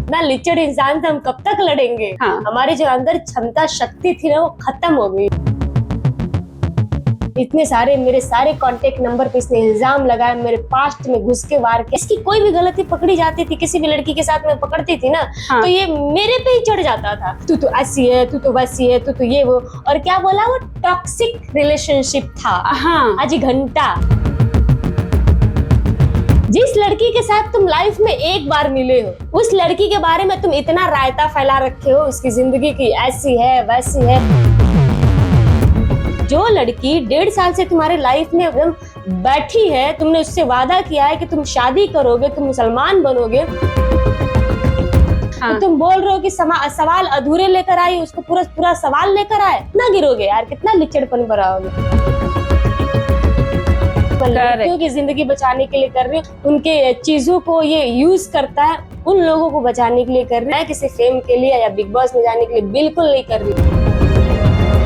इतना लिचड़ इंसान से हम कब तक लड़ेंगे। हाँ। हमारी जो अंदर क्षमता शक्ति थी ना वो खत्म हो गई। इतने सारे मेरे सारे कांटेक्ट नंबर पे इसने इल्जाम लगाया, मेरे पास्ट में घुस के वार किया। इसकी कोई भी गलती पकड़ी जाती थी, किसी भी लड़की के साथ में पकड़ती थी ना, हाँ। तो ये मेरे पे ही चढ़ जाता था। तू तो ऐसी है, तू तो वैसी है, तू तो ये वो, और क्या बोला वो टॉक्सिक रिलेशनशिप था। हाँ। आज घंटा जिस लड़की के साथ तुम लाइफ में एक बार मिले हो, उस लड़की के बारे में तुम इतना रायता फैला रखे हो, उसकी जिंदगी की ऐसी है वैसी है। जो लड़की 1.5 साल से तुम्हारे लाइफ में एकदम बैठी है, तुमने उससे वादा किया है कि तुम शादी करोगे, तुम मुसलमान बनोगे, हाँ। तो तुम बोल रहे हो कि सवाल अधूरे लेकर आई, उसको पूरा सवाल लेकर आए। कितना गिरोगे यार, कितना लिचड़पन भराओगे। लड़कियों की जिंदगी बचाने के लिए कर रही हूँ, उनके चीजों को ये यूज करता है, उन लोगों को बचाने के लिए कर रही है, किसी फेम के लिए या बिग बॉस में जाने के लिए बिल्कुल नहीं कर रही।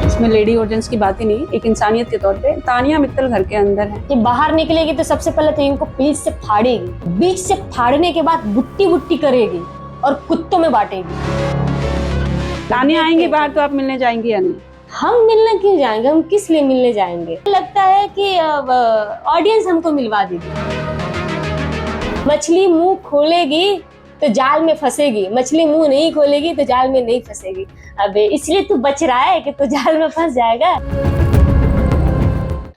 इसमें लेडी ऑडियंस की बात ही नहीं, एक इंसानियत के तौर पे तानिया मित्तल घर के अंदर है। कि बाहर निकलेगी तो सबसे पहले तो इनको बीच से फाड़ेगी, बीच से फाड़ने के बाद बुट्टी बुट्टी करेगी और कुत्तों में बांटेगी। तानिया आएंगी बाहर तो आप मिलने जाएंगी या नहीं? हम मिलने क्यों जाएंगे, हम किस लिए मिलने जाएंगे। लगता है कि ऑडियंस हमको मिलवा देगी। मछली मुंह खोलेगी तो जाल में फंसेगी, मछली मुंह नहीं खोलेगी तो जाल में नहीं फंसेगी। अबे इसलिए तू बच रहा है कि तू जाल में फंस जाएगा।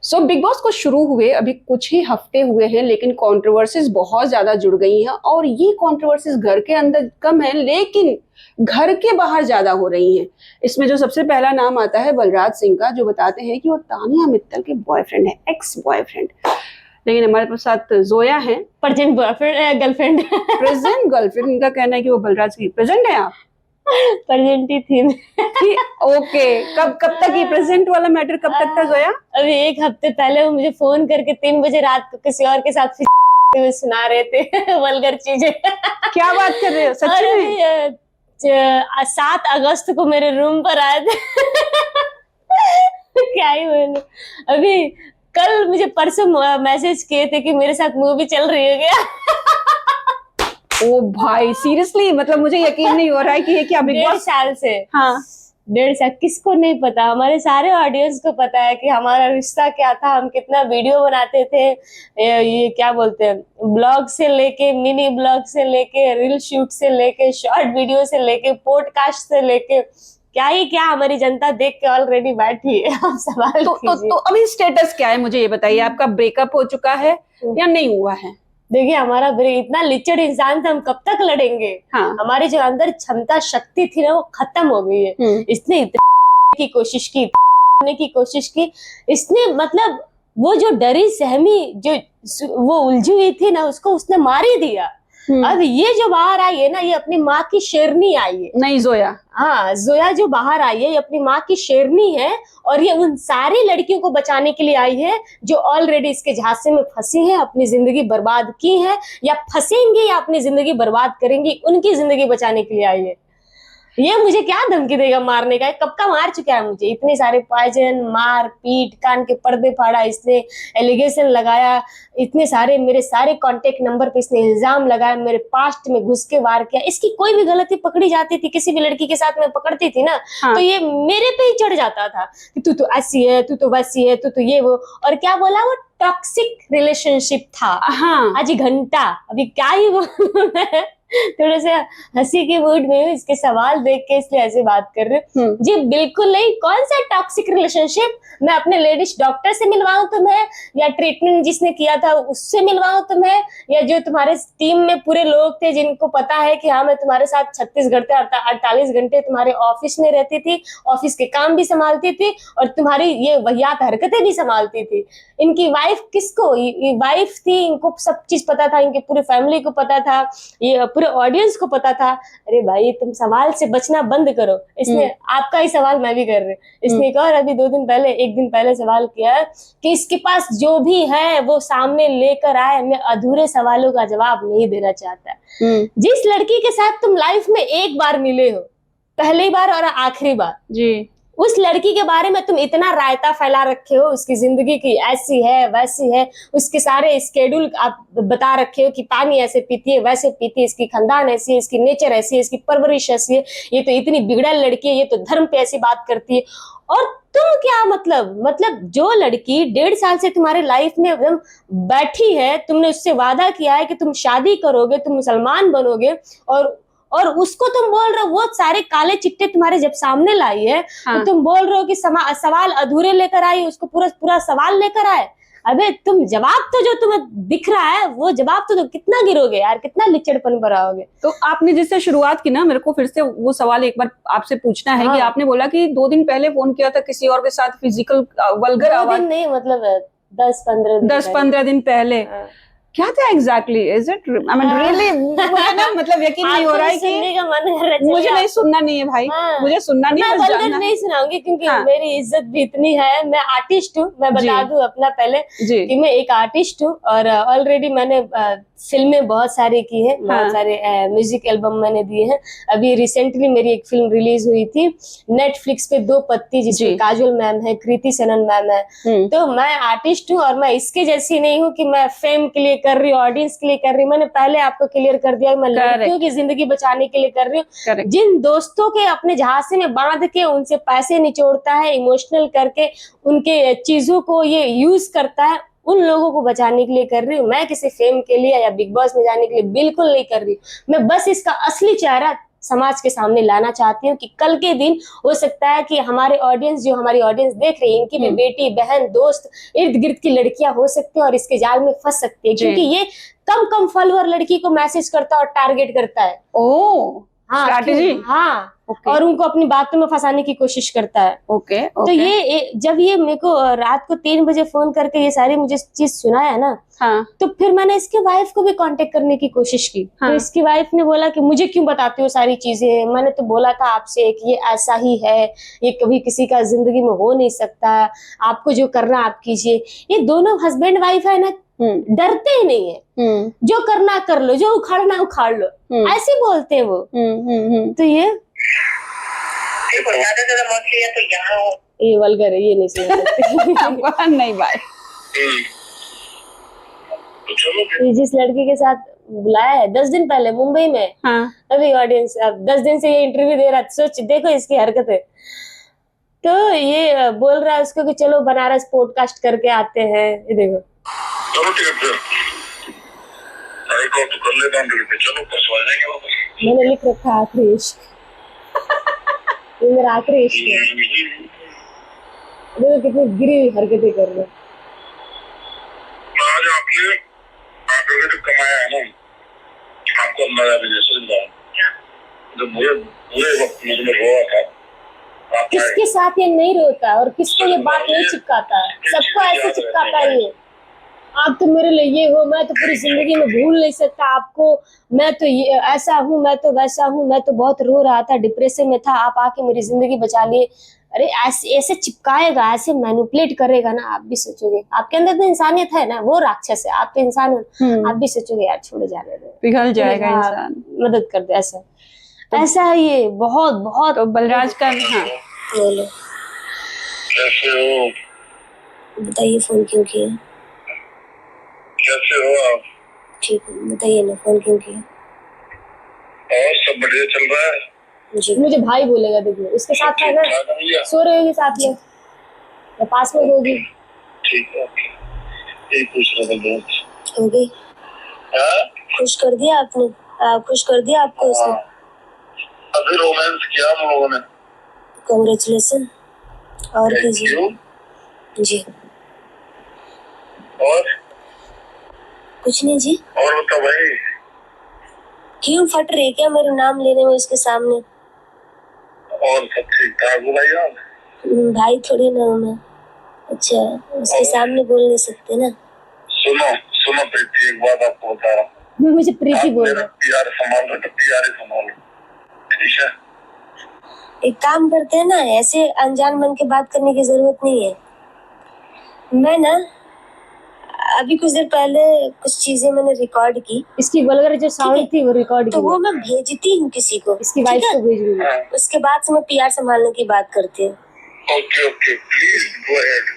सो बिग बॉस को शुरू हुए अभी कुछ ही हफ्ते हुए हैं, लेकिन कंट्रोवर्सीज बहुत ज्यादा जुड़ गई हैं और ये कंट्रोवर्सीज घर के अंदर कम है लेकिन घर के बाहर ज्यादा हो रही हैं। इसमें जो सबसे पहला नाम आता है बलराज सिंह का, जो बताते हैं कि वो तानिया मित्तल के बॉयफ्रेंड है, एक्स बॉयफ्रेंड। लेकिन हमारे साथ जोया है, present boyfriend girlfriend present girlfriend. इनका कहना है कि वो बलराज की प्रेजेंट है। आप प्रेजेंट ही थी। ओके, कब तक ये प्रेजेंट वाला मैटर कब तक था जोया? अभी 1 हफ्ते पहले वो मुझे फोन करके 3 बजे रात को किसी और के साथ सुना रहे थे वल्गर चीजें। क्या बात कर रहे हो, सच में? 7 अगस्त को मेरे रूम पर आए थे। क्या ही बोलूं। अभी कल मुझे परसों मैसेज किए थे कि मेरे साथ मूवी चल रही है क्या। ओ भाई सीरियसली, मतलब मुझे यकीन नहीं हो रहा है कि ये क्या बिग 1.5 बॉस। साल से। हाँ, 1.5 साल किसको नहीं पता, हमारे सारे ऑडियंस को पता है कि हमारा रिश्ता क्या था, हम कितना वीडियो बनाते थे। ये क्या बोलते हैं, ब्लॉग से लेके मिनी ब्लॉग से लेके रील शूट से लेके शॉर्ट वीडियो से लेके पॉडकास्ट से लेके क्या ही क्या हमारी जनता देख के ऑलरेडी बैठी है। आप सवाल तो अभी स्टेटस क्या है मुझे ये बताइए, आपका ब्रेकअप हो चुका है या नहीं हुआ है? देखिए हमारा इतना लिचड़ इंसान से हम कब तक लड़ेंगे। हाँ। हमारी जो अंदर क्षमता शक्ति थी ना वो खत्म हो गई है। इसने की कोशिश की कोशिश की, इसने मतलब वो जो डरी सहमी जो वो उलझी हुई थी ना, उसको उसने मार ही दिया। अब ये जो बाहर आई है ना, ये अपनी माँ की शेरनी आई है। नहीं जोया, हाँ जोया जो बाहर आई है ये अपनी माँ की शेरनी है, और ये उन सारी लड़कियों को बचाने के लिए आई है जो ऑलरेडी इसके झांसे में फंसी हैं, अपनी जिंदगी बर्बाद की है या फंसेंगी या अपनी जिंदगी बर्बाद करेंगी, उनकी जिंदगी बचाने के लिए आई है। ये मुझे क्या धमकी देगा मारने का, कब का मार चुका है मुझे, इतने सारे पॉइजन, मार पीट, कान के पर्दे फाड़ा, इसने एलिगेशन लगाया, इतने सारे मेरे सारे कांटेक्ट नंबर पे इसने इल्जाम लगाया, मेरे पास्ट में घुस के वार किया। इसकी कोई भी गलती पकड़ी जाती थी, किसी भी लड़की के साथ में पकड़ती थी ना, हाँ। तो ये मेरे पे ही चढ़ जाता था कि तू तो ऐसी है, तू तो वैसी है, तू तो ये वो, और क्या बोला वो टॉक्सिक रिलेशनशिप था। हाँ। आज घंटा अभी क्या ही बोलूं मैं, थोड़े से हंसी के मूड में हूँ, इसके सवाल देख के इसलिए ऐसे बात कर रही हूँ। जी बिल्कुल नहीं। कौन सा टॉक्सिक रिलेशनशिप? मैं अपने लेडीज डॉक्टर से मिलवाऊं तुम्हें, या ट्रीटमेंट जिसने किया था उससे मिलवाऊं तुम्हें, या जो तुम्हारे टीम में पूरे लोग थे जिनको पता है कि हाँ मैं तुम्हारे साथ 36 घंटे 48 घंटे तुम्हारे ऑफिस में रहती थी, ऑफिस के काम भी संभालती थी और तुम्हारी ये वाहियात हरकतें भी संभालती थी। इनकी वाइफ किसको वाइफ थी, इनको सब चीज पता था, इनके पूरे फैमिली को पता था, ये पूरे ऑडियंस को पता था। अरे भाई तुम सवाल से बचना बंद करो। इसने आपका ही सवाल मैं भी कर रही हूँ। इसने एक और अभी 1 दिन पहले सवाल किया कि इसके पास जो भी है वो सामने लेकर आए, मैं अधूरे सवालों का जवाब नहीं देना चाहता। जिस लड़की के साथ तुम लाइफ में एक बार मिले हो, पहली बार और आखिरी बार जी, उस लड़की के बारे में तुम इतना रायता फैला रखे हो, उसकी जिंदगी की ऐसी है वैसी है, उसके सारे स्केड्यूल आप बता रखे हो कि पानी ऐसे पीती है वैसे पीती है, इसकी खानदान ऐसी है, इसकी नेचर ऐसी है, इसकी परवरिश ऐसी है, ये तो इतनी बिगड़ल लड़की है, ये तो धर्म पे ऐसी बात करती है। और तुम क्या मतलब जो लड़की 1.5 साल से तुम्हारे लाइफ में एकदम बैठी है, तुमने उससे वादा किया है कि तुम शादी करोगे, तुम मुसलमान बनोगे, और उसको तुम बोल रहे हो, वो सारे काले चिट्टे तुम्हारे जब सामने लाई है, हाँ। तो तुम बोल रहे हो कि सवाल अधूरे लेकर आई, उसको पूरा सवाल लेकर आए। अबे तुम जवाब तो जो तुम्हें दिख रहा है वो जवाब तो कितना गिरोगे यार, कितना लिचड़पन भराओगे। तो आपने जिससे शुरुआत की ना, मेरे को फिर से वो सवाल एक बार आपसे पूछना है कि आपने बोला कि 2 दिन पहले फोन किया था किसी और के साथ, फिजिकल वल्गर 2 आवाज, दिन नहीं, मतलब 10-15 दिन पहले। क्या था exactly? Is it I mean really, मुझे ना मतलब यकीन नहीं हो रहा है सुनने कि का मन कर रहा है। मुझे नहीं सुनना नहीं है भाई, मुझे सुनना नहीं, मैं बस वल्गर जानना नहीं सुनाऊंगी क्योंकि हाँ। मेरी इज्जत भी इतनी है। मैं आर्टिस्ट हूँ, मैं बता दूं अपना पहले जी। कि मैं एक आर्टिस्ट हूँ, और ऑलरेडी मैंने फिल्में बहुत सारी की है, बहुत सारे म्यूजिक एल्बम मैंने दिए हैं। अभी रिसेंटली मेरी एक फिल्म रिलीज हुई थी नेटफ्लिक्स पे, 2 पत्ती, जिसमें काजोल मैम है, कृति सनन मैम है। तो मैं आर्टिस्ट हूँ, और मैं इसके जैसी नहीं हूँ कि मैं फेम के लिए कर रही हूँ, ऑडियंस के लिए कर रही हूँ। मैंने पहले आपको क्लियर कर दिया, मैं लड़कियों की जिंदगी बचाने के लिए कर रही हूँ। जिन दोस्तों के अपने झांसे में बांध के उनसे पैसे निचोड़ता है, इमोशनल करके उनके चीजों को ये यूज करता है, उन लोगों को बचाने के लिए कर रही हूँ। मैं किसी फेम के लिए या बिग बॉस में जाने के लिए बिल्कुल नहीं कर रही हूँ। मैं बस इसका असली चेहरा समाज के सामने लाना चाहती हूँ कि कल के दिन हो सकता है कि हमारे ऑडियंस, जो हमारी ऑडियंस देख रही है, इनकी भी बेटी, बहन, दोस्त, इर्द गिर्द की लड़कियां हो सकती है और इसके जाल में फंस सकती है, क्योंकि ये कम फॉलोअर लड़की को मैसेज करता है और टारगेट करता है। हाँ, स्ट्रैटेजी। हाँ, और उनको अपनी बातों में फंसाने की कोशिश करता है। तो ये जब ये मेरे को रात को 3 बजे फोन करके ये सारी मुझे चीज सुनाया ना, तो फिर मैंने इसके वाइफ को भी कांटेक्ट करने की कोशिश की। तो इसकी वाइफ ने बोला कि मुझे क्यों बताते हो सारी चीजें, मैंने तो बोला था आपसे कि ये ऐसा ही है, ये कभी किसी का जिंदगी में हो नहीं सकता, आपको जो करना आप कीजिए। ये दोनों हस्बैंड वाइफ है ना, डरते ही नहीं है, जो करना कर लो, जो उखाड़ना उखाड़ लो, ऐसे बोलते हैं वो। तो ये वल्गर है, ये नहीं सुना नहीं भाई। ये जिस लड़की के साथ बुलाया है 10 दिन पहले मुंबई में, अभी ऑडियंस अब 10 दिन से ये इंटरव्यू दे रहा है, सोच देखो इसकी हरकतें। तो ये बोल रहा है उसको कि चलो बनारस पॉडकास्ट करके आते हैं, ये देखो। चलो ठीक है, तो कर लेता हूँ, चलो परसों आ जाएंगे वापस। मैंने लिख रखा आखिरी इश्क, ये मेरा आखिरी इश्क है। देखो कितनी गिरी हुई हरकतें कर रहे हैं। आज आपने जो कमाया है ना, आपको अंदाजा भी जैसे जो बुरे वक्त में रोआ था, किसके साथ ये नहीं रोता और किसको ये बात नहीं चिपकाता है, सबको ऐसे चिपकाता है ये। आप तो मेरे लिए ये हो, मैं तो पूरी जिंदगी में भूल नहीं सकता आपको, मैं तो ये ऐसा हूँ, मैं तो वैसा हूँ, मैं तो बहुत रो रहा था, डिप्रेशन में था, आप आके मेरी जिंदगी बचा लिए। अरे ऐसे चिपकाएगा, ऐसे मैनिपुलेट करेगा ना, आप भी सोचोगे आपके अंदर तो इंसानियत है ना, वो राक्षस है, आप तो इंसान हो, आप भी सोचोगे यार छोड़े जाने दो, पिघल जाएगा इंसान, मदद कर दे। ऐसा है ये, बहुत बहुत। तो बलराज का बोलो, कैसे हो? बताइए फोन क्यों किया? कैसे हो आप? ठीक है, बताइए ना फोन क्यों किया? और सब बढ़िया चल रहा है? जी, मुझे भाई बोलेगा, देखिए उसके साथ है ना, सो रहे होगी साथ में या पास में होगी। ठीक है, यही पूछ रहा था दोस्त। हो गई? खुश कर दिया आपने, खुश कर दिया आपको उसने? अभी रोमांस किया हम लोगों ने। कांग्रेचुलेशन। और कीजिए जी। और कुछ नहीं जी। और बता भाई, क्यों फट रही क्या मेरे नाम लेने में उसके सामने? और सब ठीक ठाक हो भाई? आप भाई थोड़ी ना हूँ मैं। अच्छा, उसके सामने बोल नहीं सकते ना। सुनो प्रीति, एक बात आपको बता रहा हूँ। मुझे प्रीति बोल रहा है। प्यार संभाल लो, प्यार संभाल लो, ठीक है? एक काम करते हैं ना, ऐसे अनजान मन के बात करने की जरूरत नहीं है। मैं ना अभी कुछ देर पहले कुछ चीजें मैंने रिकॉर्ड की, इसकी वल्गर जो साउंड थी वो रिकॉर्ड की, तो वो मैं भेजती हूँ किसी को, इसकी वाइफ को भेज दूंगी। उसके बाद से मैं पीआर संभालने की बात करती हूँ। Okay, okay. Please go ahead.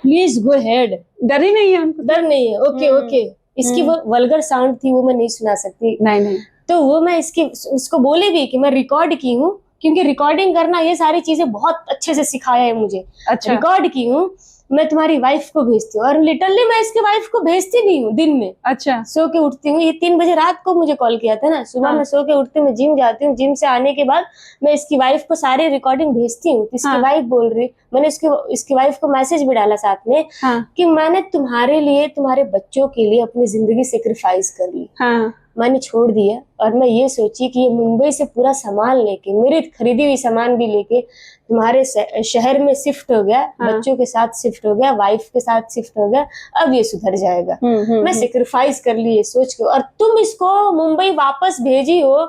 Please go head. डर ही नहीं है उनको। डर नहीं है। Okay okay. इसकी वो वल्गर साउंड थी, वो मैं नहीं सुना सकती। नहीं नहीं। तो वो मैं इसको बोले भी कि मैं रिकॉर्ड की हूँ, क्योंकि रिकॉर्डिंग करना ये सारी चीजें बहुत अच्छे से सिखाया है मुझे। अच्छा। रिकॉर्ड की हूँ, मैं तुम्हारी वाइफ को भेजती हूँ, और लिटरली मैं इसकी वाइफ को भेजती भी हूँ दिन में। अच्छा। सो के उठती हूँ, ये 3 बजे रात को मुझे कॉल किया था ना, सुबह हाँ। मैं सो के उठती हूँ, मैं जिम जाती हूँ, जिम से आने के बाद मैं इसकी वाइफ को सारे रिकॉर्डिंग भेजती हूँ। इसकी हाँ। वाइफ बोल रही, मैंने इसकी वाइफ को मैसेज भी डाला साथ में, हाँ। कि मैंने तुम्हारे लिए, तुम्हारे बच्चों के लिए अपनी जिंदगी सेक्रीफाइस कर ली। हाँ। मैंने छोड़ दिया, और मैं ये सोची कि ये मुंबई से पूरा सामान लेके, मेरी खरीदी हुई सामान भी लेके तुम्हारे शहर में शिफ्ट हो गया। हाँ। बच्चों के साथ शिफ्ट हो गया, वाइफ के साथ शिफ्ट हो गया, अब ये सुधर जाएगा। मैं सेक्रीफाइस कर ली ये सोच के, और तुम इसको मुंबई वापस भेजी हो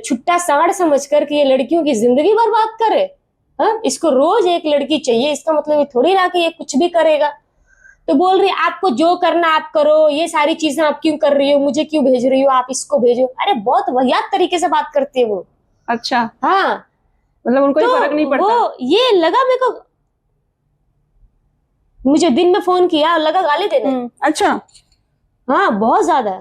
छुट्टा सांड समझ कर कि ये लड़कियों की जिंदगी बर्बाद करे। हाँ, इसको रोज एक लड़की चाहिए, इसका मतलब ये थोड़ी ना कि ये कुछ भी करेगा। तो बोल रही आपको जो करना आप करो, ये सारी चीजें आप क्यों कर रही हो, मुझे क्यों भेज रही हो, आप इसको भेजो। अरे बहुत वाहियात तरीके से बात करती है वो। अच्छा। हाँ, मतलब उनको तो फर्क नहीं पड़ता। वो ये लगा मेरे को, मुझे दिन में फोन किया और लगा गाली देने। अच्छा। हाँ, बहुत ज्यादा।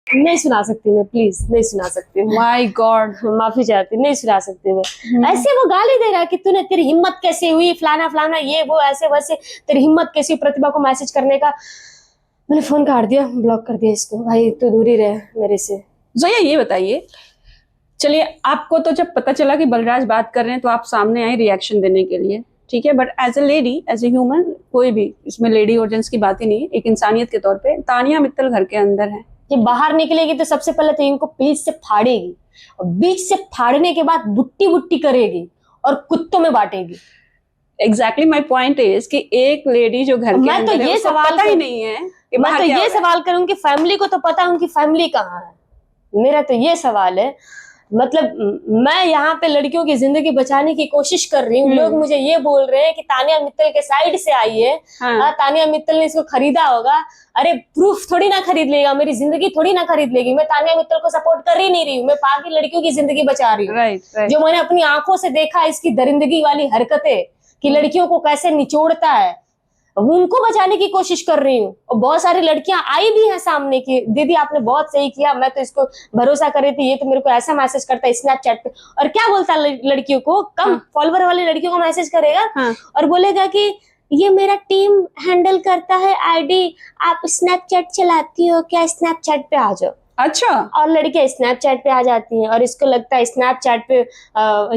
नहीं सुना सकती मैं, प्लीज नहीं सुना सकती मैं। माय गॉड, माफी चाहती, नहीं सुना सकती मैं। ऐसे वो गाली दे रहा है कि तूने, तेरी हिम्मत कैसे हुई, फलाना फलाना, ये वो, ऐसे वैसे, तेरी हिम्मत कैसी हुई प्रतिभा को मैसेज करने का। मैंने फोन काट दिया, ब्लॉक कर दिया इसको। भाई तू दूर ही रहे मेरे से। जोया ये बताइए, चलिए आपको तो जब पता चला कि बलराज बात कर रहे हैं तो आप सामने आए रिएक्शन देने के लिए, ठीक है, but as a lady, as a human, कोई भी, इसमें लेडी और जेंट्स की बात ही नहीं, एक इंसानियत के तौर पे तानिया मित्तल घर के अंदर है। ये बाहर निकलेगी तो सबसे पहले तो इनको बीच से फाड़ेगी, और बीच से फाड़ने के बाद बुट्टी बुट्टी करेगी और कुत्तों में बांटेगी। एग्जैक्टली माई पॉइंट इज कि एक लेडी जो घर के मैं तो अंदर है, ये उसको सवाल पता ही नहीं है कि मैं बाहर तो क्या ये हो रहा है। सवाल करूंगी, फैमिली को तो पता है उनकी फैमिली कहाँ है। मेरा तो ये सवाल है, मतलब मैं यहाँ पे लड़कियों की जिंदगी बचाने की कोशिश कर रही हूँ, लोग मुझे ये बोल रहे हैं कि तानिया मित्तल के साइड से आई है। हाँ। तानिया मित्तल ने इसको खरीदा होगा। अरे प्रूफ थोड़ी ना खरीद लेगा, मेरी जिंदगी थोड़ी ना खरीद लेगी। मैं तानिया मित्तल को सपोर्ट कर ही नहीं रही हूँ, मैं पागल लड़कियों की जिंदगी बचा रही हूँ। राइट। जो मैंने अपनी आंखों से देखा, इसकी दरिंदगी वाली हरकतें, कि लड़कियों को कैसे निचोड़ता है, उनको बचाने की कोशिश कर रही हूँ। और बहुत सारी लड़कियां आई भी हैं सामने की, दीदी आपने बहुत सही किया, मैं तो इसको भरोसा कर रही थी, ये तो मेरे को ऐसा मैसेज करता है स्नैपचैट पे, और क्या बोलता है लड़कियों को, कम फॉलोवर वाली लड़कियों को मैसेज करेगा और बोलेगा कि ये मेरा टीम हैंडल करता है आईडी, आप स्नैपचैट चलाती हो क्या, स्नैपचैट पे आ जाओ। अच्छा। और लड़कियां स्नैपचैट पे आ जाती हैं, और इसको लगता है स्नैपचैट पे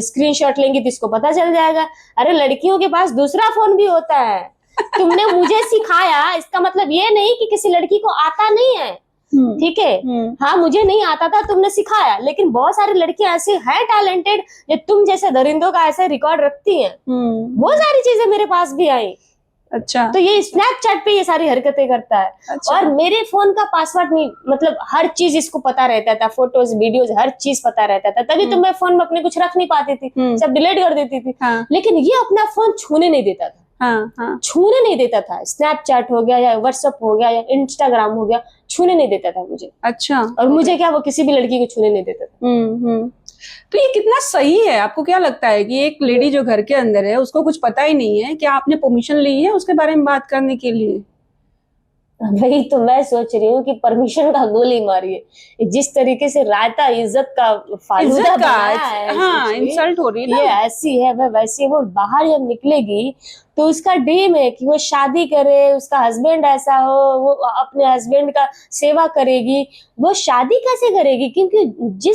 स्क्रीनशॉट लेंगी तो इसको पता चल जाएगा। अरे लड़कियों के पास दूसरा फोन भी होता है। तुमने मुझे सिखाया, इसका मतलब ये नहीं कि किसी लड़की को आता नहीं है, ठीक है। हाँ, मुझे नहीं आता था, तुमने सिखाया, लेकिन बहुत सारी लड़कियां ऐसी हैं टैलेंटेड, जो तुम जैसे दरिंदों का ऐसे रिकॉर्ड रखती हैं। वो सारी चीजें मेरे पास भी आई। अच्छा। तो ये स्नैपचैट पे ये सारी हरकतें करता है। अच्छा। और मेरे फोन का पासवर्ड नहीं, मतलब हर चीज इसको पता रहता था, फोटोज वीडियोज हर चीज पता रहता था, तभी तो मैं फोन में अपने कुछ रख नहीं पाती थी, सब डिलीट कर देती थी। लेकिन ये अपना फोन छूने नहीं देता था। छूने नहीं देता था। स्नैपचैट हो गया या व्हाट्सएप हो गया या इंस्टाग्राम हो गया, छूने नहीं देता था मुझे। अच्छा। और मुझे क्या, वो किसी भी लड़की को छूने नहीं देता था। तो ये कितना सही है, आपको क्या लगता है कि एक लेडी जो घर के अंदर है उसको कुछ पता ही नहीं है, क्या आपने परमिशन ली है उसके बारे में बात करने के लिए? वही तो मैं सोच रही हूँ कि परमिशन का गोली मारिए। जिस तरीके से रायता इज्जत का फालूदा बनाया है, हाँ, इंसल्ट हो रही है ना। ये ऐसी है वह वैसी है। वो बाहर जब निकलेगी तो उसका ड्रीम है कि वो शादी करे, उसका हस्बैंड ऐसा हो, वो अपने हस्बैंड का सेवा करेगी। वो शादी कैसे करेगी? क्योंकि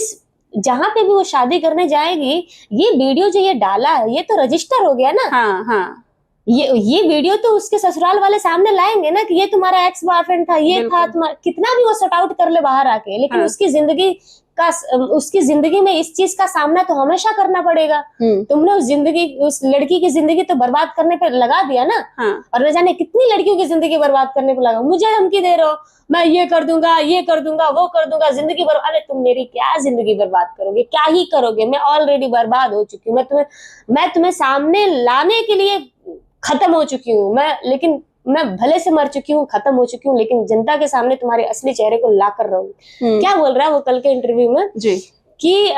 जहाँ पे भी वो शादी करने जाएगी, ये वीडियो जो ये डाला है ये तो रजिस्टर हो गया ना। हाँ। ये वीडियो तो उसके ससुराल वाले सामने लाएंगे ना कि ये तुम्हारा एक्स बॉयफ्रेंड था, ये था तुम्हारा, कितना भी वो सॉर्ट आउट कर ले बाहर आके, लेकिन उसकी जिंदगी में इस चीज का सामना तो हमेशा करना पड़ेगा। तुमने उस लड़की की जिंदगी तो बर्बाद करने पे लगा दिया ना। और न जाने कितनी लड़कियों की जिंदगी बर्बाद करने पे लगा। मुझे धमकी दे रहे हो, मैं ये कर दूंगा, वो कर दूंगा, जिंदगी बर्बाद। अरे तुम मेरी क्या जिंदगी बर्बाद करोगे, क्या ही करोगे? मैं ऑलरेडी बर्बाद हो चुकी हूँ। मैं तुम्हें सामने लाने के लिए खत्म हो चुकी हूँ मैं, लेकिन मैं भले से मर चुकी हूँ, खत्म हो चुकी हूँ, लेकिन जनता के सामने तुम्हारे असली चेहरे को ला कर रहूंगी। क्या बोल रहा है वो कल के इंटरव्यू में जी कि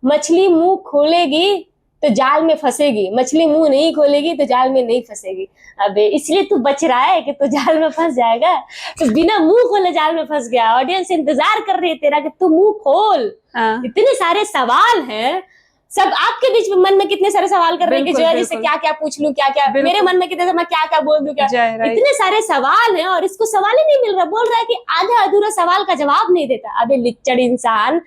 मछली मुंह खोलेगी तो जाल में फंसेगी, मछली मुंह नहीं खोलेगी तो जाल में नहीं फंसेगी। अबे इसलिए तू बच रहा है कि तू जाल में फंस जाएगा, तो बिना मुंह खोले जाल में फंस गया। ऑडियंस इंतजार कर रही है तेरा कि तू मुंह खोल। हाँ। इतने सारे सवाल हैं, सब आपके बीच में मन में कितने सारे सवाल कर रहे हैं कि बिल्कुल, जो है जिससे क्या क्या पूछ लूं, क्या क्या बिल्कुल। मेरे मन में कितने, मैं क्या क्या बोल दूं, क्या जय, right. इतने सारे सवाल हैं और इसको सवाल ही नहीं मिल रहा। बोल रहा है कि आधा अधूरा सवाल का जवाब नहीं देता। अबे लिच्चड़ इंसान,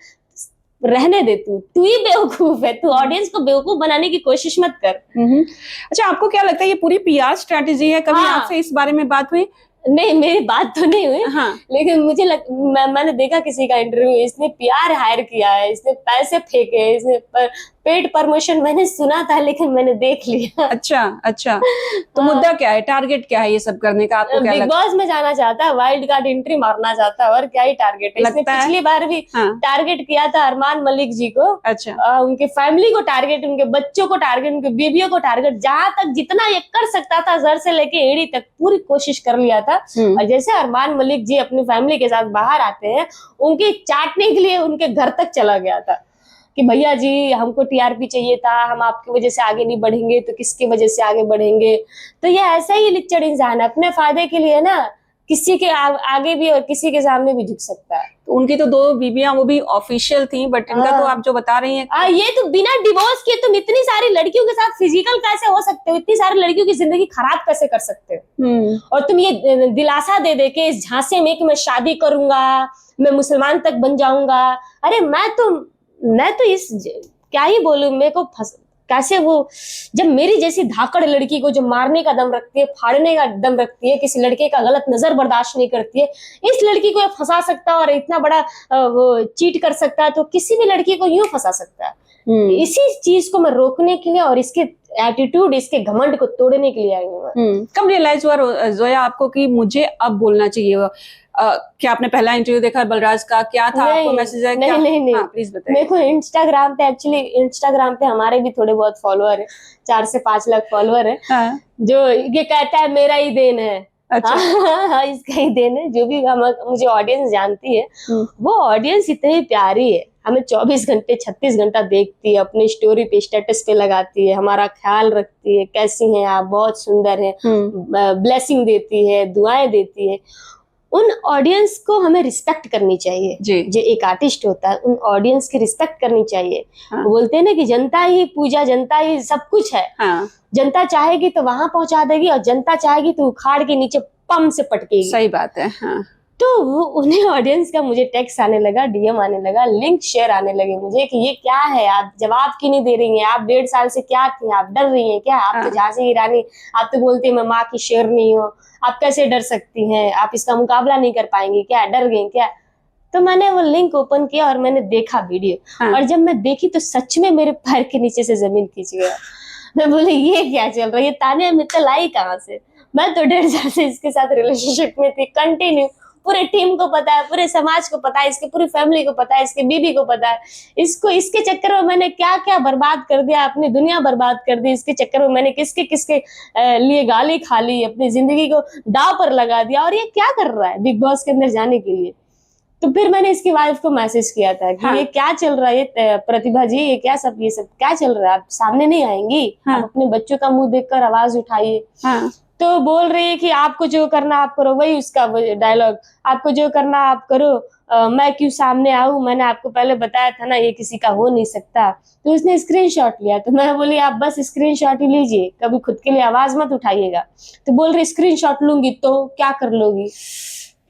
रहने दे, तू ही बेवकूफ है, तू ऑडियंस को बेवकूफ बनाने की कोशिश मत कर। अच्छा, आपको क्या लगता है ये पूरी पीआर स्ट्रेटेजी है? कभी हाँ। आपसे इस बारे में बात हुई? नहीं, मेरी बात तो नहीं हुई। हाँ। लेकिन मुझे मैंने देखा किसी का इंटरव्यू, इसने पीआर हायर किया है, इसने पैसे फेंके, इसने पेड प्रमोशन, मैंने सुना था लेकिन मैंने देख लिया। अच्छा अच्छा, तो मुद्दा क्या है, टारगेट क्या है ये सब करने का? आपको क्या बिग लगता बॉस में जाना चाहता है, वाइल्ड कार्ड एंट्री मारना चाहता है, और क्या ही टारगेट है। इसने लगता है? पिछली बार भी हाँ। टारगेट किया था अरमान मलिक जी को। अच्छा। उनके फैमिली को टारगेट, उनके बच्चों को टारगेट, उनके बीवियों को टारगेट, जहां तक जितना ये कर सकता था जर से लेके एड़ी तक पूरी कोशिश कर लिया था। और जैसे अरमान मलिक जी अपनी फैमिली के साथ बाहर आते हैं, उनके चाटने के लिए उनके घर तक चला गया था कि भैया जी हमको टीआरपी चाहिए था, हम आपकी वजह से आगे नहीं बढ़ेंगे तो किसकी वजह से आगे बढ़ेंगे। तो ये ऐसा ही लिच्चड़ इंसान है, अपने फायदे के लिए ना किसी के आगे भी और किसी के सामने भी झुक सकता है। तो उनकी तो 2 बीबियां वो भी ऑफिशियल थी, बट इनका तो आप जो बता रही हैं ये तो बिना डिवोर्स किए तुम इतनी सारी लड़कियों के साथ फिजिकल कैसे हो सकते हो, इतनी सारी लड़कियों की जिंदगी खराब कैसे कर सकते हो। और तुम ये दिलासा दे दे के इस झांसे में कि मैं शादी करूंगा, मैं मुसलमान तक बन जाऊंगा। अरे मैं तो इस क्या ही बोलूं, मेरे को कैसे वो, जब मेरी जैसी धाकड़ लड़की को जो मारने का दम रखती है, फाड़ने का दम रखती है, किसी लड़के का गलत नजर बर्दाश्त नहीं करती है, इस लड़की को फंसा सकता है और इतना बड़ा वो चीट कर सकता है, तो किसी भी लड़की को यूं फंसा सकता है। इसी चीज को मैं रोकने के लिए और इसके एटीट्यूड, इसके घमंड को तोड़ने के लिए आई हूँ। कब रियलाइज हुआ जोया आपको कि मुझे अब बोलना चाहिए? क्या आपने पहला इंटरव्यू देखा बलराज का? क्या था आपको मैसेज है? नहीं, हाँ, प्लीज बताइए। मेरे को इंस्टाग्राम पे, एक्चुअली इंस्टाग्राम पे हमारे भी थोड़े बहुत फॉलोअर है, 4 से 5 लाख फॉलोअर है। हाँ। जो ये कहता है मेरा ही देन है। अच्छा। हाँ, इसका ही देन है। जो भी मुझे ऑडियंस जानती है, वो ऑडियंस इतनी प्यारी है, हमें 24 घंटे 36 घंटा देखती है, अपनी स्टोरी पे स्टेटस पे लगाती है, हमारा ख्याल रखती है, कैसी हैं आप, बहुत सुंदर है, ब्लेसिंग देती है, दुआएं देती है। उन ऑडियंस को हमें रिस्पेक्ट करनी चाहिए। जो एक आर्टिस्ट होता है, उन ऑडियंस की रिस्पेक्ट करनी चाहिए। हाँ। वो बोलते हैं ना कि जनता ही पूजा, जनता ही सब कुछ है। हाँ। जनता चाहेगी तो वहां पहुंचा देगी, और जनता चाहेगी तो उखाड़ के नीचे पम से पटकेगी। सही बात है। हाँ। तो वो उन्हें ऑडियंस का मुझे टेक्स्ट आने लगा, डीएम आने लगा, लिंक शेयर आने लगे मुझे कि ये क्या है, आप जवाब क्यों नहीं दे रही हैं, आप 1.5 साल से क्या थी, आप डर रही हैं क्या, आप तो झांसी की रानी, आप तो बोलती हैं मैं माँ की शेर नहीं हूँ, आप कैसे डर सकती हैं, आप इसका मुकाबला नहीं कर पाएंगी क्या, डर गई क्या। तो मैंने वो लिंक ओपन किया और मैंने देखा वीडियो। हाँ। और जब मैं देखी तो सच में मेरे पैर के नीचे से जमीन खींच गया। मैं बोली ये क्या चल रहा है, ये तानिया मित्तल आई कहाँ से। मैं तो 1.5 साल से इसके साथ रिलेशनशिप में थी कंटिन्यू, पूरे टीम को पता है, पूरे समाज को पता है, इसके पूरी फैमिली को पता है, इसके बीबी को पता है। इसको इसके चक्कर में मैंने क्या क्या बर्बाद कर दिया, अपनी दुनिया बर्बाद कर दी। इसके चक्कर में मैंने किसके किसके लिए गाली खा ली, अपनी जिंदगी को दांव पर लगा दिया। और ये क्या कर रहा है बिग बॉस के अंदर जाने के लिए। तो फिर मैंने इसकी वाइफ को मैसेज किया था कि ये क्या चल रहा है, ये प्रतिभा जी ये सब क्या चल रहा है, आप सामने नहीं आएंगी, आप अपने बच्चों का मुंह देखकर आवाज उठाइए। तो बोल रही है कि आपको जो करना आप करो, वही उसका डायलॉग, आपको जो करना आप करो, मैं क्यों सामने आऊं, मैंने आपको पहले बताया था ना ये किसी का हो नहीं सकता। तो उसने स्क्रीनशॉट लिया, तो मैं बोली आप बस स्क्रीनशॉट ही लीजिए, कभी खुद के लिए आवाज मत उठाइएगा। तो बोल रही स्क्रीनशॉट लूंगी तो क्या कर लोगी।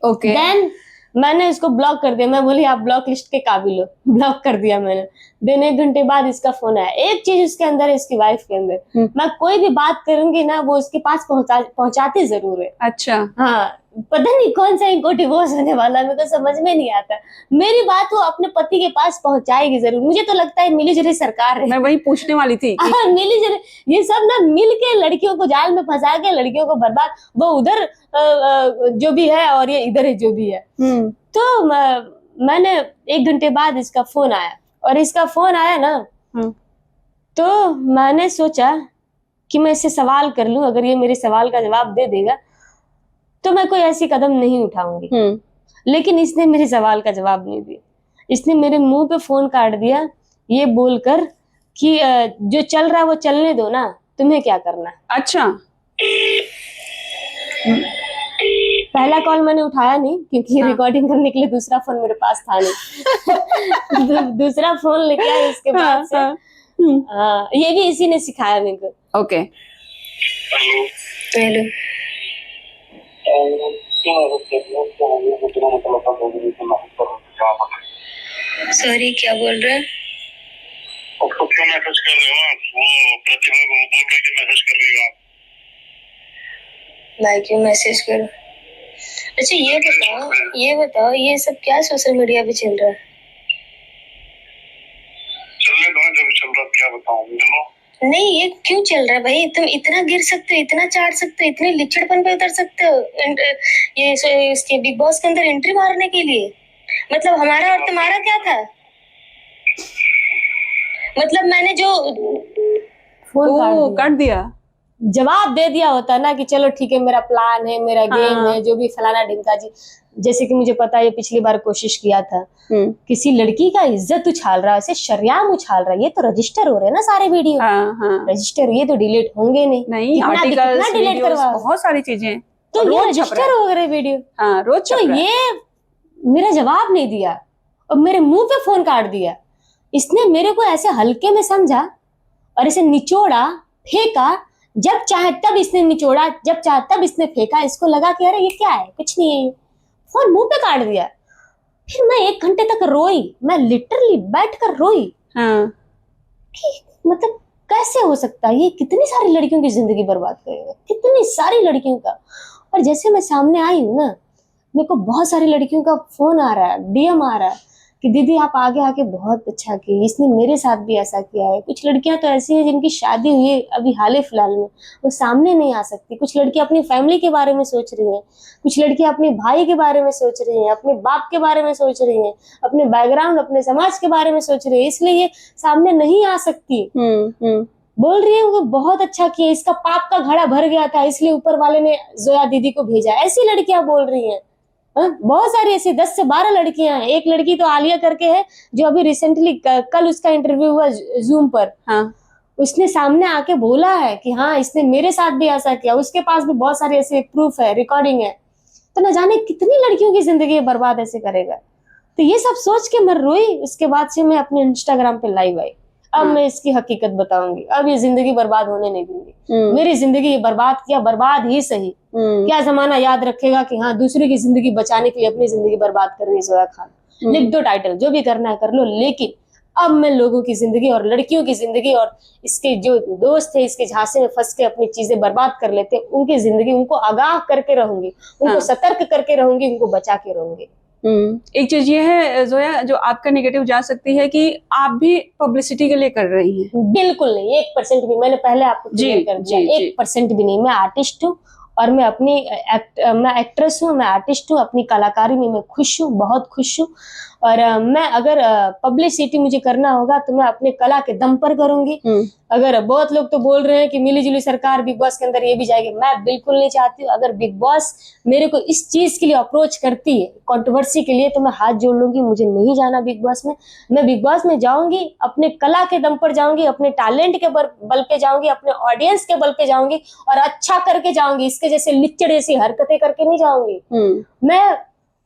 ओके। देन मैंने इसको ब्लॉक कर दिया। मैं बोली आप ब्लॉक लिस्ट के काबिल हो, ब्लॉक कर दिया मैंने। दिन 1 घंटे बाद इसका फोन आया। एक चीज उसके अंदर है, इसकी वाइफ के अंदर, मैं कोई भी बात करूंगी ना वो उसके पास पहुंचाती जरूर है। अच्छा। हाँ, पता नहीं कौन सा इनको डिवोर्स होने वाला, मेरे को समझ में नहीं आता। मेरी बात वो अपने पति के पास पहुंचाएगी जरूर। मुझे तो लगता है मिलीजुली सरकार है। मैं वही पूछने वाली थी कि मिलीजुली ये सब ना मिल के लड़कियों को जाल में फंसा के लड़कियों को बर्बाद, वो उधर जो भी है और ये इधर जो भी है। तो मैंने 1 घंटे बाद इसका फोन आया, और इसका फोन आया ना तो मैंने सोचा कि मैं इससे सवाल कर लूं, अगर ये मेरे सवाल का जवाब दे देगा तो मैं कोई ऐसी कदम नहीं उठाऊंगी। लेकिन इसने मेरे सवाल का जवाब नहीं दिया। इसने मेरे मुंह पे फोन काट दिया ये बोलकर कि जो चल रहा है वो चलने दो ना, तुम्हें क्या करना है। अच्छा। पहला कॉल मैंने उठाया नहीं क्योंकि रिकॉर्डिंग करने के लिए दूसरा फोन मेरे पास था नहीं। दूसरा फोन लेके आया इसके बाद से। ये भी इसी ने सिखाया मेरे को। ओके। हेलो। सॉरी, क्या बोल रहे हैं? उसको क्यों मैसेज कर रहे हो आप? वो प्रतिभा को बोल रही कि मैसेज कर रही हो आप। मैं क्यों मैसेज करूं? अच्छा ये बताओ ये सब क्या सोशल मीडिया पे चल रहा है? चलने दो, जब चल रहा क्या बताऊं चलो। नहीं, ये क्यों चल रहा है भाई? तुम इतना गिर सकते हो, इतना चाट सकते हो, इतने लिचड़पन पे उतर सकते हो ये इसके बिग बॉस के अंदर एंट्री मारने के लिए? मतलब हमारा और तुम्हारा क्या था? मतलब मैंने जो फोन काट दिया, जवाब दे दिया होता ना कि चलो ठीक है, मेरा प्लान है, मेरा गेम है, जो भी फलाना ढिमका जी। जैसे कि मुझे पता है ये पिछली बार कोशिश किया था, किसी लड़की का इज्जत उछाल रहा है, ऐसे शर्याम उछाल रहा है। ये तो रजिस्टर हो रहे हैं ना सारे वीडियो। रजिस्टर, ये तो डिलीट होंगे नहीं आर्टिकल्स, डिलीट करवा, बहुत सारी चीजें तो ये रजिस्टर हो रहे वीडियो। रोज तो ये मेरा जवाब नहीं दिया और मेरे मुंह पे फोन काट दिया। इसने मेरे को ऐसे हल्के में समझा और इसे निचोड़ा, फेंका। जब चाहे तब इसने निचोड़ा, जब चाहे तब इसने फेंका। इसको लगा कि अरे ये क्या है, कुछ नहीं है। फोन मुंह पे काट दिया। फिर मैं 1 घंटे तक रोई, मैं लिटरली बैठकर रोई। कि मतलब कैसे हो सकता है, ये कितनी सारी लड़कियों की जिंदगी बर्बाद करेगा, कितनी सारी लड़कियों का। और जैसे मैं सामने आई हूँ ना, मेरे को बहुत सारी लड़कियों का फोन आ रहा है, डीएम आ रहा है कि दीदी आप आगे आके बहुत अच्छा की, इसने मेरे साथ भी ऐसा किया है। कुछ लड़कियां तो ऐसी हैं जिनकी शादी हुई है अभी हाल फिलहाल में, वो सामने नहीं आ सकती। कुछ लड़कियां अपनी फैमिली के बारे में सोच रही हैं, कुछ लड़कियां अपने भाई के बारे में सोच रही हैं, अपने बाप के बारे में सोच रही हैं, अपने बैकग्राउंड, अपने समाज के बारे में सोच रही है, इसलिए ये सामने नहीं आ सकती। बोल रही है वो बहुत अच्छा किया, इसका पाप का घड़ा भर गया था इसलिए ऊपर वाले ने जोया दीदी को भेजा। ऐसी लड़कियां बोल रही हैं। बहुत सारी ऐसी 10 से 12 लड़कियां हैं। एक लड़की तो आलिया करके है जो अभी रिसेंटली कल उसका इंटरव्यू हुआ जूम पर। उसने सामने आके बोला है कि हाँ इसने मेरे साथ भी ऐसा किया। उसके पास भी बहुत सारे ऐसे प्रूफ है, रिकॉर्डिंग है। तो न जाने कितनी लड़कियों की जिंदगी बर्बाद ऐसे करेगा। तो ये सब सोच के मैं रोई। उसके बाद से मैं अपने इंस्टाग्राम पे लाइव आई। अब मैं इसकी हकीकत बताऊंगी। अब ये जिंदगी बर्बाद होने नहीं दूंगी। मेरी जिंदगी बर्बाद किया, बर्बाद ही सही। क्या जमाना याद रखेगा कि हाँ दूसरे की जिंदगी बचाने के लिए अपनी जिंदगी बर्बाद कर रही है जोया खान। लिख दो टाइटल, जो भी करना है कर लो। लेकिन अब मैं लोगों की जिंदगी और लड़कियों की जिंदगी और इसके जो दोस्त थे इसके झांसे में फंस के अपनी चीजें बर्बाद कर लेते, उनकी जिंदगी उनको आगाह करके रहूंगी, उनको सतर्क करके रहूंगी, उनको बचा के रहूंगी। एक चीज ये है जोया, जो आपका नेगेटिव जा सकती है कि आप भी पब्लिसिटी के लिए कर रही हैं। बिल्कुल नहीं, 1% भी। मैंने पहले आपको क्लियर कर दिया, 1% भी नहीं। मैं आर्टिस्ट हूँ और मैं अपनी मैं एक्ट्रेस हूँ, मैं आर्टिस्ट हूँ। अपनी कलाकारी में मैं खुश हूँ, बहुत खुश हूँ। और मैं अगर पब्लिसिटी मुझे करना होगा तो मैं अपने कला के दम पर करूंगी। अगर बहुत लोग तो बोल रहे हैं कि मिली जुली सरकार बिग बॉस के अंदर ये भी जाएगी, मैं बिल्कुल नहीं चाहती हूँ। अगर बिग बॉस मेरे को इस चीज के लिए अप्रोच करती है, कंट्रोवर्सी के लिए, तो मैं हाथ जोड़ लूंगी। मुझे नहीं जाना बिग बॉस में। मैं बिग बॉस में जाऊंगी अपने कला के दम पर जाऊंगी, अपने टैलेंट के बल पे जाऊंगी, अपने ऑडियंस के बल पे जाऊंगी और अच्छा करके जाऊंगी। इसके जैसे लिच्चड़ जैसी हरकतें करके नहीं जाऊंगी। मैं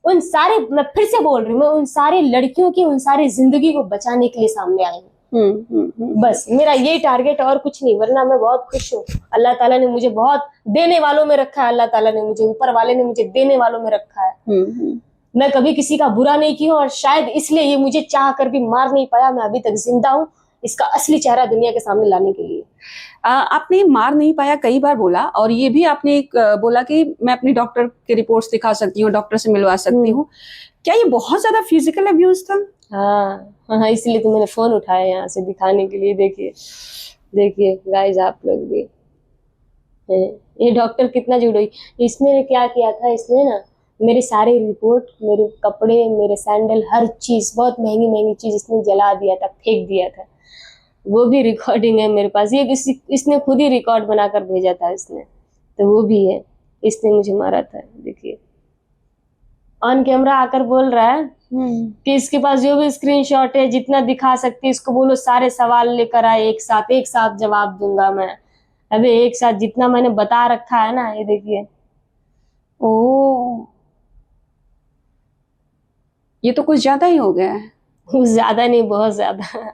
फिर से बोल रही हूँ, मैं उन सारी लड़कियों की, उन सारी जिंदगी को बचाने के लिए सामने आई हूँ। बस मेरा यही टारगेट, और कुछ नहीं। वरना मैं बहुत खुश हूँ। अल्लाह ताला ने मुझे बहुत देने वालों में रखा है। अल्लाह ताला ने मुझे, ऊपर वाले ने मुझे देने वालों में रखा है। मैं कभी किसी का बुरा नहीं किया और शायद इसलिए ये मुझे चाह कर भी मार नहीं पाया। मैं अभी तक जिंदा हूँ इसका असली चेहरा दुनिया के सामने लाने के लिए। आपने मार नहीं पाया कई बार बोला, और ये भी आपने बोला कि मैं अपनी डॉक्टर की रिपोर्ट्स दिखा सकती हूँ, डॉक्टर से मिलवा सकती हूँ। क्या ये बहुत ज्यादा फिजिकल अब्यूज था? हाँ, इसलिए तो मैंने फोन उठाया यहाँ से दिखाने के लिए। देखिए गाइस, आप लोग भी, ये डॉक्टर कितना जुड़ी। इसने क्या किया था, इसने ना मेरे सारे रिपोर्ट, मेरे कपड़े, मेरे सैंडल, हर चीज, बहुत महंगी महंगी चीज इसने जला दिया था, फेंक दिया था। वो भी रिकॉर्डिंग है मेरे पास। ये इसने खुद ही रिकॉर्ड बनाकर भेजा था इसने, तो वो भी है। इसने मुझे मारा था, देखिए। ऑन कैमरा आकर बोल रहा है कि इसके पास जो भी स्क्रीनशॉट है जितना दिखा सकती है इसको बोलो, सारे सवाल लेकर आए, एक साथ जवाब दूंगा मैं। अबे एक साथ जितना मैंने बता रखा है ना, ये देखिए। ओ, ये तो कुछ ज्यादा ही हो गया है। कुछ ज्यादा नहीं, बहुत ज्यादा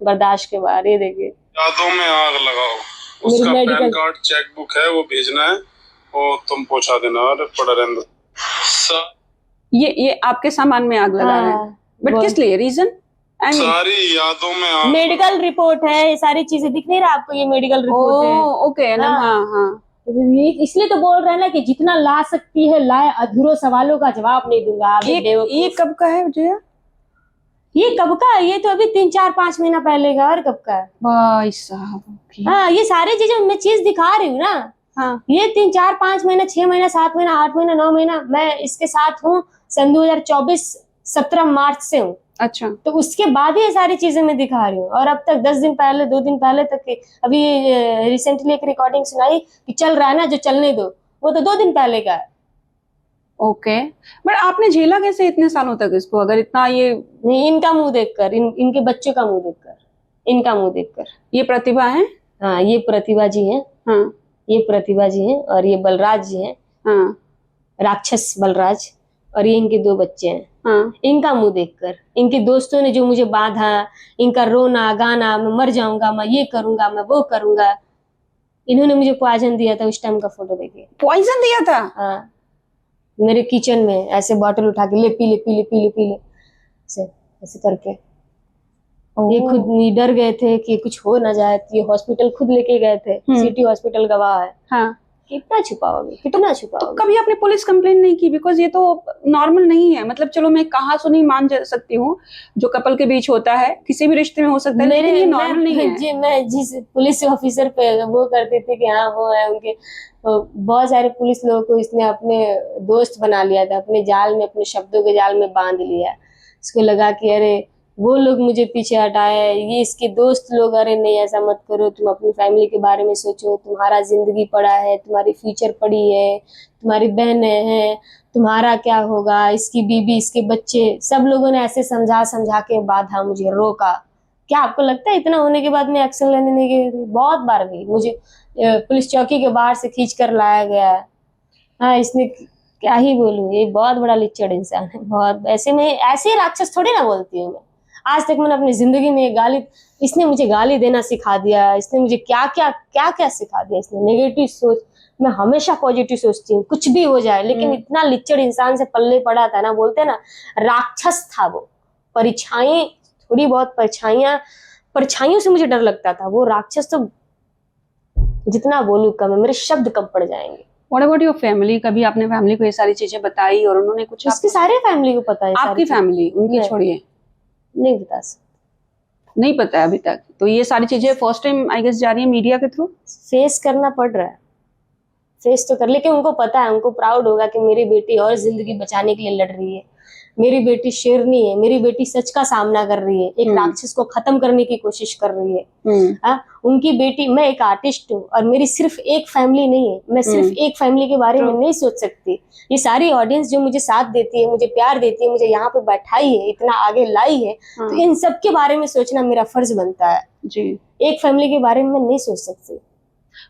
बर्दाश्त के बाहर। ये देखिए, यादों में आग लगाओ, मेरी उसका पैन मेडिकल कार्ड चेकबुक है वो भेजना है, वो तुम पहुंचा देना और पड़ा रहने दो। ये आपके सामान में आग लगा रहे हैं, हाँ, बट किस लिए, रीजन? सारी यादों में आग। मेडिकल रिपोर्ट है, ये सारी चीजें दिख नहीं रहा आपको, ये मेडिकल रिपोर्ट है। ओके, हाँ। हाँ हाँ। इसलिए तो बोल रहे हैं ना कि जितना ला सकती है लाए, अधूरों सवालों का जवाब नहीं दूंगा। ये कब का है जया? ये कब का है? ये तो अभी 3-4-5 महीना पहले का। और कब का है? भाई साहब। हाँ, ये सारी चीजें मैं चीज दिखा रही हूँ ना। हाँ। ये 3-4-5 महीना, 6 महीना, 7 महीना, 8 महीना, 9 महीना मैं इसके साथ हूँ। सन 2024 17 मार्च से हूँ। अच्छा, तो उसके बाद ही ये सारी चीजें मैं दिखा रही हूँ। और अब तक 10 दिन पहले, 2 दिन पहले तक की, अभी रिसेंटली एक रिकॉर्डिंग सुनाई कि चल रहा है ना जो चलने दो, वो तो 2 दिन पहले का है। ओके, बट आपने झेला कैसे इतने सालों तक इसको, अगर इतना ये? नहीं, इनका मुंह देखकर, इनके बच्चों का मुंह देखकर, इनका मुंह देखकर। ये प्रतिभा है? हाँ, ये प्रतिभा जी हैं। हाँ ये प्रतिभा जी हैं और ये बलराज जी हैं, हाँ राक्षस बलराज। और ये इनके 2 बच्चे हैं। हाँ। इनका मुंह देखकर, इनके दोस्तों ने जो मुझे बांधा, इनका रोना गाना, मैं मर जाऊंगा, मैं ये करूंगा, मैं वो करूंगा। इन्होंने मुझे पॉइजन दिया था उस टाइम का फोटो देखिए। पॉइजन दिया था? हाँ, मेरे किचन में ऐसे बॉटल उठा के ले पी ले पी ले पी ले पी ले, ऐसे ऐसे करके। ये खुद डर गए थे कि कुछ हो ना जाए, तो ये हॉस्पिटल खुद लेके गए थे। सिटी हॉस्पिटल गवाह है। हाँ। कितना छुपाओगे, कितना छुपाओगे? कभी आपने पुलिस कंप्लेन नहीं की? बिकॉज ये तो नॉर्मल नहीं है। मतलब चलो मैं कहा सुनी मान सकती हूँ, जो कपल के बीच होता है किसी भी रिश्ते में हो सकता है, लेकिन ये नॉर्मल नहीं है। मैं जिस पुलिस ऑफिसर पे वो करते थे कि हाँ वो है उनके, बहुत सारे पुलिस लोगों को इसने अपने दोस्त बना लिया था, अपने जाल में, अपने शब्दों के जाल में बांध लिया। इसको लगा कि अरे वो लोग मुझे पीछे हटाए, ये इसके दोस्त लोग, अरे नहीं ऐसा मत करो, तुम अपनी फैमिली के बारे में सोचो, तुम्हारा जिंदगी पड़ा है, तुम्हारी फ्यूचर पड़ी है, तुम्हारी बहनें हैं, तुम्हारा क्या होगा, इसकी बीबी, इसके बच्चे। सब लोगों ने ऐसे समझा समझा के बाधा, मुझे रोका। क्या आपको लगता है इतना होने के बाद में एक्शन लेने नहीं गई? बहुत बार गई, मुझे पुलिस चौकी के बाहर से खींच कर लाया गया। हाँ, इसने क्या ही बोलूं, ये बहुत बड़ा लिच्चड़ इंसान है, बहुत। ऐसे में ऐसे राक्षस थोड़ी ना बोलती हूँ मैं। आज तक मैंने अपनी जिंदगी में इसने मुझे गाली देना सिखा दिया, इसने मुझे क्या क्या सिखा दिया। इसने नेगेटिव सोच, मैं हमेशा पॉजिटिव सोचती हूँ, कुछ भी हो जाए। लेकिन इतना लिच्चड़ इंसान से पल्ले पड़ा था ना, बोलते ना राक्षस था वो। परछाई, थोड़ी बहुत परछाइयों से मुझे डर लगता था। वो राक्षस तो जितना बोलूं कम है, मेरे शब्द कम पड़ जाएंगे। What about your family? कभी आपने फैमिली को ये सारी चीजें बताई और उन्होंने कुछ? उसकी सारे फैमिली को पता है। आपकी फैमिली, उनकी छोड़िए, नहीं बता सकते, नहीं पता है अभी तक। तो ये सारी चीजें फर्स्ट टाइम आई गेस जा रही है मीडिया के थ्रू? फेस करना पड़ रहा है, फेस तो कर। लेकिन उनको पता है, उनको प्राउड होगा कि मेरी बेटी और जिंदगी बचाने के लिए लड़ रही है, मेरी बेटी शेरनी है, मेरी बेटी सच का सामना कर रही है, एक राक्षस को खत्म करने की कोशिश कर रही है। उनकी बेटी, मैं एक आर्टिस्ट हूँ और मेरी सिर्फ एक फैमिली नहीं है, मैं सिर्फ एक फैमिली के बारे में नहीं सोच सकती। ये सारी ऑडियंस जो मुझे साथ देती है, मुझे प्यार देती है, मुझे यहाँ पे बैठाई है, इतना आगे लाई है, तो इन सब के बारे में सोचना मेरा फर्ज बनता है जी। एक फैमिली के बारे में मैं नहीं सोच सकती।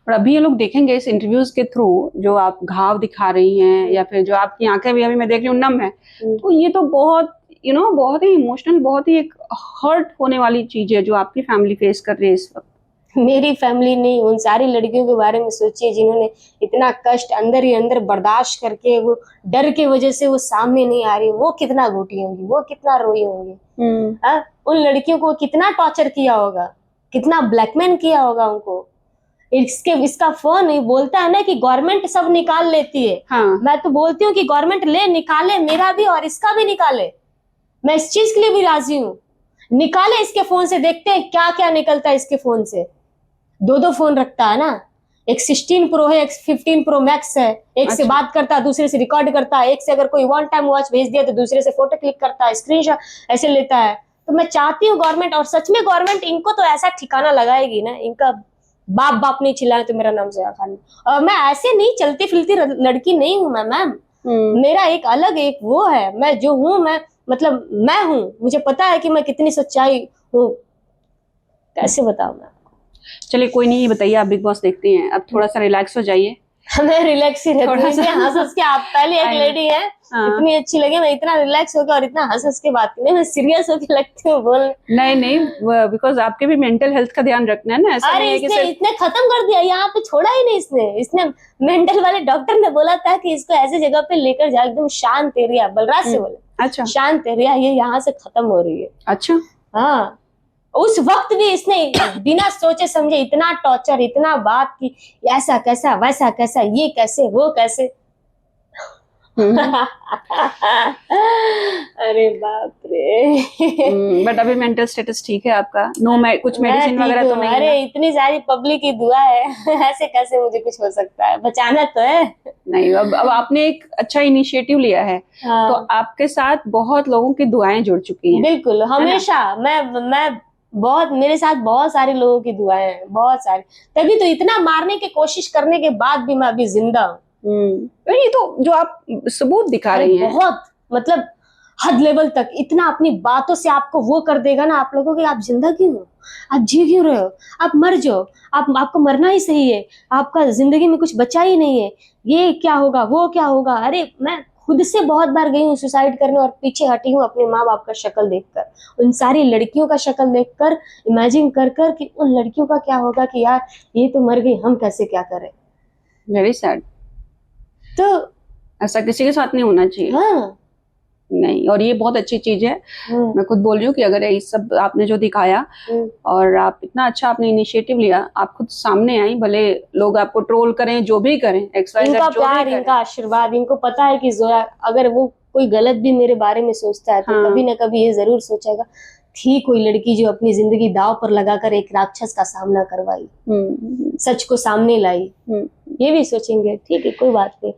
और अभी ये लोग देखेंगे इस इंटरव्यूज के थ्रू, जो आप घाव दिखा रही हैं या फिर जो आपकी आंखें भी अभी मैं देख रही हूँ नम है, तो ये तो बहुत बहुत ही इमोशनल, बहुत ही एक हर्ट होने वाली चीज है जो आपकी फैमिली फेस कर रही है इस वक्त। मेरी फैमिली नहीं, उन सारी लड़कियों के बारे में सोचिए जिन्होंने इतना कष्ट अंदर ही अंदर बर्दाश्त करके, वो डर की वजह से वो सामने नहीं आ रही, वो कितना घुटी होंगी, वो कितना रोई होंगी। उन लड़कियों को कितना टॉर्चर किया होगा, कितना ब्लैकमेल किया होगा उनको। इसका फोन ही बोलता है ना कि गवर्नमेंट सब निकाल लेती है। हाँ। मैं तो बोलती हूँ कि गवर्नमेंट निकाले, मेरा भी और इसका भी निकाले। मैं इस चीज के लिए भी राजी हूँ, निकाले इसके फोन से, देखते हैं क्या क्या निकलता है इसके फोन से। 2 फोन रखता है ना, एक 16 प्रो है, एक 15 प्रो मैक्स है। एक से बात करता है, दूसरे से रिकॉर्ड करता है, एक से अगर कोई 1 टाइम वॉच भेज दिया तो दूसरे से फोटो क्लिक करता है, स्क्रीनशॉट ऐसे लेता है। तो मैं चाहती हूँ गवर्नमेंट, और सच में गवर्नमेंट इनको तो ऐसा ठिकाना लगाएगी ना, इनका बाप नहीं चिल्लाए तो मेरा नाम जया खान। और मैं ऐसे नहीं चलती फिरती लड़की नहीं हूँ मैं मैम, मेरा एक अलग एक वो है, मैं जो हूँ, मैं मतलब मैं हूँ, मुझे पता है कि मैं कितनी सच्चाई हूँ। कैसे बताऊँ मैं? चलिए कोई नहीं, ये बताइए, आप बिग बॉस देखती हैं, अब थोड़ा सा रिलैक्स हो जाइए। मैं रिलैक्स ही रहती हूँ, थोड़ा इसलिए सा। हंस हंस के, आप पहले एक I know. लेडी है, हाँ। इतनी अच्छी लगी, मैं इतना रिलैक्स होकर और इतना हंस हंस के बात करती हूँ, मैं सीरियस होकर लगती हूँ बोल। नहीं नहीं, बिकॉज आपके भी मेंटल हेल्थ का ध्यान रखना है ना, ऐसा अरे नहीं है कि इसने सिर्फ इसने खत्म कर दिया, यहाँ पे छोड़ा ही नहीं इसने मेंटल वाले डॉक्टर ने बोला था कि इसको ऐसी जगह पे लेकर जाओ, एकदम शांत एरिया, बलराज से बोला अच्छा शांत एरिया, ये यहाँ से खत्म हो रही है। अच्छा। हाँ, उस वक्त भी इसने बिना सोचे समझे इतना टॉर्चर, इतना बात की, ऐसा कैसा, वैसा कैसा, ये कैसे, वो कैसे। अरे बाप रे। बट अभी मेंटल स्टेटस ठीक है आपका? नो, कुछ मैं मेडिसिन ठीक वगैरह तो हूँ। नहीं अरे है? इतनी सारी पब्लिक की दुआ है, ऐसे कैसे मुझे कुछ हो सकता है, बचाना तो है। नहीं, अब आपने एक अच्छा इनिशिएटिव लिया है, हाँ। तो आपके साथ बहुत लोगों की दुआएं जुड़ चुकी हैं। बिल्कुल, हमेशा मैं बहुत, मेरे साथ बहुत सारे लोगों की दुआएं हैं, बहुत सारी, तभी तो इतना मारने की कोशिश करने के बाद भी मैं अभी जिंदा हूँ। तो ये तो जो आप सबूत दिखा रही हैं, बहुत मतलब हद लेवल तक, इतना अपनी बातों से आपको वो कर देगा ना, आप लोगों की, आप जिंदा क्यों हो, आप जी क्यों रहे हो, आप मर जाओ, आपको मरना ही सही है, आपका जिंदगी में कुछ बचा ही नहीं है, ये क्या होगा, वो क्या होगा। अरे मैं खुद से बहुत बार गई हूँ सुसाइड करने और पीछे हटी हूँ अपने माँ बाप का शक्ल देखकर, उन सारी लड़कियों का शक्ल देखकर इमेजिन कर कर कि उन लड़कियों का क्या होगा, कि यार ये तो मर गई, हम कैसे क्या करें। Very sad. तो ऐसा किसी के साथ नहीं होना चाहिए। हाँ, नहीं, और ये बहुत अच्छी चीज है। मैं खुद बोल रही हूँ कि अगर ये सब आपने जो दिखाया और आप इतना अच्छा आपने इनिशिएटिव लिया, आप खुद सामने आई, भले लोग आपको ट्रोल करें, जो भी करें, इनका प्यार, इनका आशीर्वाद, इनको पता है कि जोया अगर वो कोई गलत भी मेरे बारे में सोचता है तो हाँ। कभी ना कभी ये जरूर सोचेगा, थी कोई लड़की जो अपनी जिंदगी दांव पर लगाकर एक राक्षस का सामना करवाई, सच को सामने लाई, ये भी सोचेंगे, ठीक है कोई बात नहीं।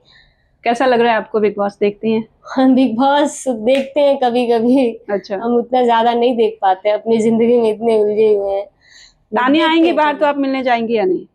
कैसा लग रहा है आपको बिग बॉस देखती हैं? हम बिग बॉस देखते हैं कभी कभी, अच्छा। हम उतना ज्यादा नहीं देख पाते, अपनी जिंदगी में इतने उलझे हुए हैं। तानिया आएंगी बाहर तो आप मिलने जाएंगी या नहीं?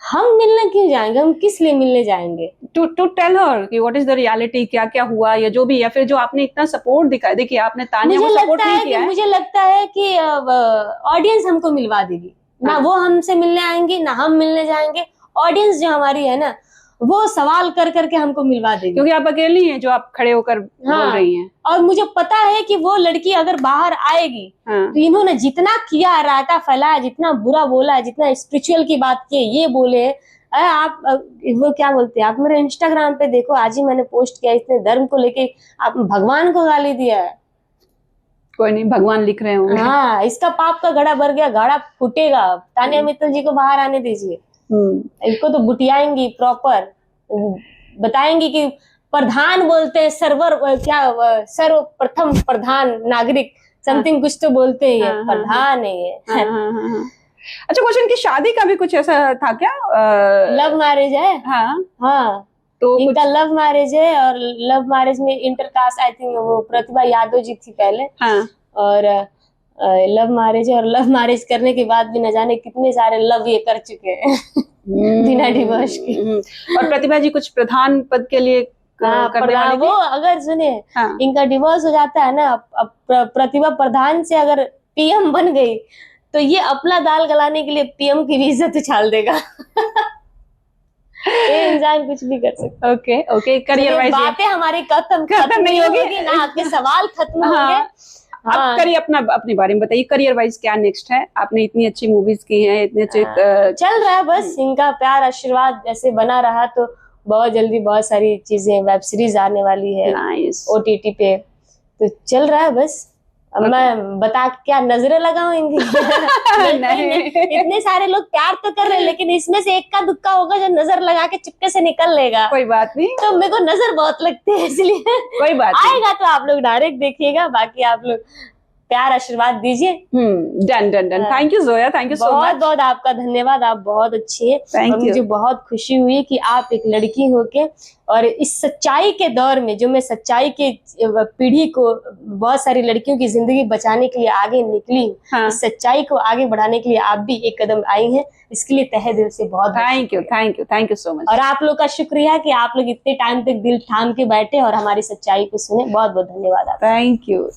हम मिलने क्यों जाएंगे, हम किस लिए मिलने जाएंगे? टू टेल हर कि व्हाट इज द रियलिटी, क्या क्या हुआ, या जो भी, या फिर जो आपने इतना सपोर्ट दिखाया, देखिए आपने तानिया को सपोर्ट नहीं किया है। मुझे लगता है कि ऑडियंस हमको मिलवा देगी ना, वो हमसे मिलने आएंगे ना हम मिलने जाएंगे, ऑडियंस जो हमारी है ना वो सवाल कर करके हमको मिलवा देगी, क्योंकि आप अकेली हैं जो आप खड़े होकर बोल रही हैं। और मुझे पता है कि वो लड़की अगर बाहर आएगी तो इन्होंने जितना किया, रायता फैलाया, जितना बुरा बोला, जितना स्पिरिचुअल की बात की, ये बोले, आप वो क्या बोलते हैं, आप मेरे इंस्टाग्राम पे देखो, आज ही मैंने पोस्ट किया, इतने धर्म को लेके आप भगवान को गाली दिया है। कोई नहीं, भगवान लिख रहे होंगे। हाँ, इसका पाप का घड़ा भर गया, घड़ा फूटेगा। तानिया मित्तल जी को बाहर आने दीजिए, इनको तो बुटियाएंगी प्रॉपर, बताएंगी कि प्रधान बोलते हैं, सर्वर क्या, सर्वप्रथम प्रधान नागरिक, समथिंग कुछ तो बोलते हैं, ये प्रधान है ये। अच्छा, क्वेश्चन की शादी का भी कुछ ऐसा था क्या? लव मैरिज है। हाँ, तो इनका लव मैरिज है, और लव मैरिज में इंटरकास्ट, आई थिंक वो प्रतिभा यादव जी थी पहले। और लव मैरिज है, और लव मैरिज करने के बाद भी न जाने कितने सारे लव ये कर चुके हैं बिना डिवोर्स के। और प्रतिभा जी कुछ प्रधान पद के लिए करने वाली वो अगर सुने, इनका डिवोर्स हो जाता है ना, अब प्रतिभा प्रधान से अगर पीएम बन गई तो ये अपना दाल गलाने के लिए पीएम की भी इज्जत उछाल देगा। ये इंसान कुछ भी कर सकता है। ओके, करियर वाइज बातें हमारी खत्म नहीं होगी ना, आपके सवाल खत्म होंगे। आप करिए अपने बारे में बताइए, करियर वाइज क्या नेक्स्ट है? आपने इतनी अच्छी मूवीज की हैं, इतने अच्छे चल रहा है, बस इनका प्यार आशीर्वाद ऐसे बना रहा तो बहुत जल्दी बहुत सारी चीजें, वेब सीरीज आने वाली है OTT पे, तो चल रहा है बस। अब मैं बता क्या नजरें लगाऊंगी? इतने सारे लोग प्यार तो कर रहे हैं, लेकिन इसमें से एक का दुक्का होगा जो नजर लगा के चुपके से निकल लेगा। कोई बात नहीं, तो मेरे को नजर बहुत लगती है, इसलिए कोई बात आएगा तो आप लोग डायरेक्ट देखिएगा, बाकी आप लोग प्यार आशीर्वाद दीजिए। Done done done. Thank you Zoya, thank you so बहुत मच। बहुत आपका धन्यवाद, आप बहुत अच्छी हैं। Thank और you. मुझे बहुत खुशी हुई कि आप एक लड़की होके और इस सच्चाई के दौर में, जो मैं सच्चाई के पीढ़ी को, बहुत सारी लड़कियों की जिंदगी बचाने के लिए आगे निकली हूँ, हाँ। इस सच्चाई को आगे बढ़ाने के लिए आप भी एक कदम आई हैं, इसके लिए तहे दिल से बहुत थैंक यू सो मच। और आप लोग का शुक्रिया कि आप लोग इतने टाइम तक दिल थाम के बैठे और हमारी सच्चाई को सुने। बहुत बहुत धन्यवाद आपका। Thank you.